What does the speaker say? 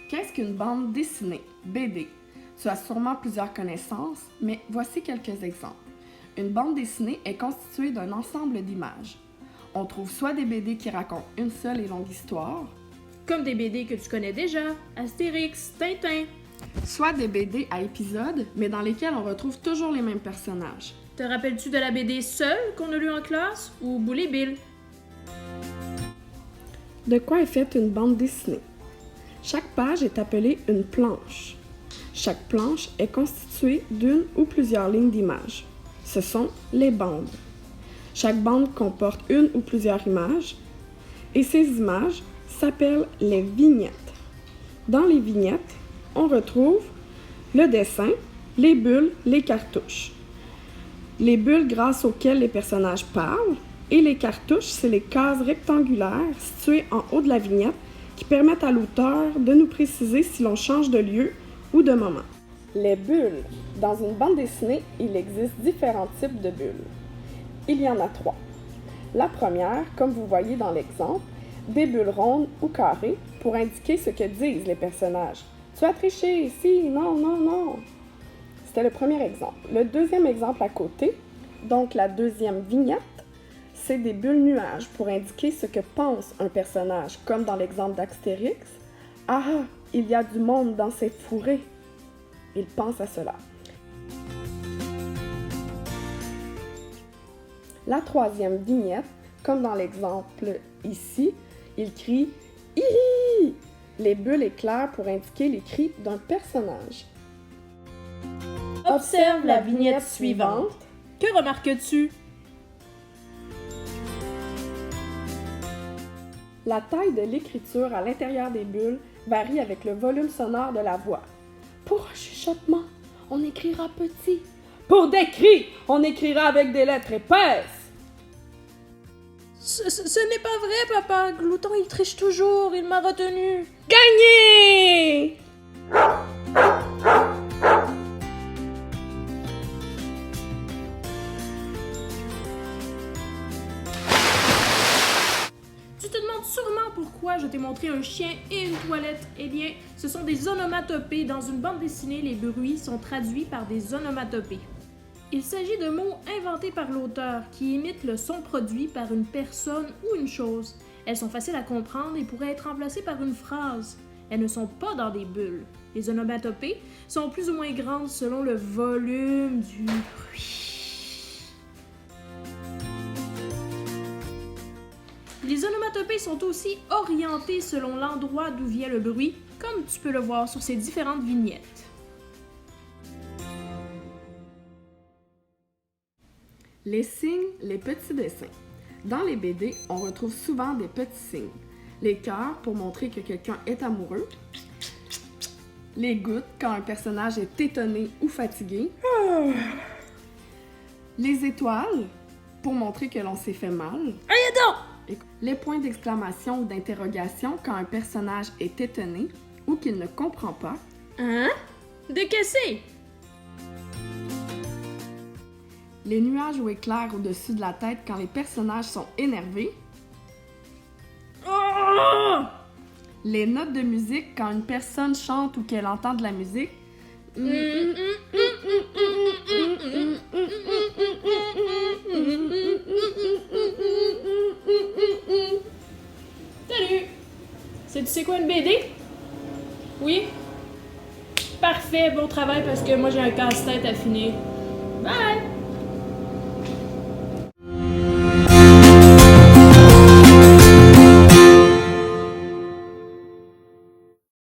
Qu'est-ce qu'une bande dessinée, BD? Tu as sûrement plusieurs connaissances, mais voici quelques exemples. Une bande dessinée est constituée d'un ensemble d'images. On trouve soit des BD qui racontent une seule et longue histoire, Comme des BD que tu connais déjà, Astérix, Tintin. soit des BD à épisodes, mais dans lesquels on retrouve toujours les mêmes personnages. Te rappelles-tu de la BD Seul qu'on a lu en classe ou Boule et Bill? De quoi est faite une bande dessinée? Chaque page est appelée une planche. Chaque planche est constituée d'une ou plusieurs lignes d'images. Ce sont les bandes. Chaque bande comporte une ou plusieurs images et ces images s'appellent les vignettes. Dans les vignettes, on retrouve le dessin, les bulles, les cartouches. Les bulles grâce auxquelles les personnages parlent et les cartouches, c'est les cases rectangulaires situées en haut de la vignette qui permettent à l'auteur de nous préciser si l'on change de lieu ou de moment. Les bulles. Dans une bande dessinée, il existe différents types de bulles. Il y en a 3. La première, comme vous voyez dans l'exemple, des bulles rondes ou carrées pour indiquer ce que disent les personnages. Tu as triché, si, non, non, non. C'était le premier exemple. Le deuxième exemple à côté, donc la deuxième vignette, c'est des bulles nuages pour indiquer ce que pense un personnage, comme dans l'exemple d'Astérix. Ah, il y a du monde dans cette fourrée. Il pense à cela. La troisième vignette, comme dans l'exemple ici, il crie « Hihi !» Les bulles éclairent pour indiquer les cris d'un personnage. Observe la vignette suivante. Que remarques-tu? La taille de l'écriture à l'intérieur des bulles varie avec le volume sonore de la voix. Pour un chuchotement, on écrira petit. Pour des cris, on écrira avec des lettres épaisses. Ce n'est pas vrai, papa. Glouton, il triche toujours. Il m'a retenu. Gagné! Tu te demandes sûrement pourquoi je t'ai montré un chien et une toilette. Eh bien, ce sont des onomatopées. Dans une bande dessinée, les bruits sont traduits par des onomatopées. Il s'agit de mots inventés par l'auteur qui imitent le son produit par une personne ou une chose. Elles sont faciles à comprendre et pourraient être remplacées par une phrase. Elles ne sont pas dans des bulles. Les onomatopées sont plus ou moins grandes selon le volume du bruit. Les onomatopées sont aussi orientées selon l'endroit d'où vient le bruit, comme tu peux le voir sur ces différentes vignettes. Les signes, les petits dessins. Dans les BD, on retrouve souvent des petits signes. Les cœurs pour montrer que quelqu'un est amoureux. Les gouttes quand un personnage est étonné ou fatigué. Les étoiles pour montrer que l'on s'est fait mal. Les points d'exclamation ou d'interrogation quand un personnage est étonné ou qu'il ne comprend pas. Hein? De que c'est? Les nuages ou éclairs au-dessus de la tête quand les personnages sont énervés. Oh! Les notes de musique quand une personne chante ou qu'elle entend de la musique. Salut! Tu sais quoi une BD? Oui? Parfait, bon travail parce que moi j'ai un casse-tête à finir. Bye!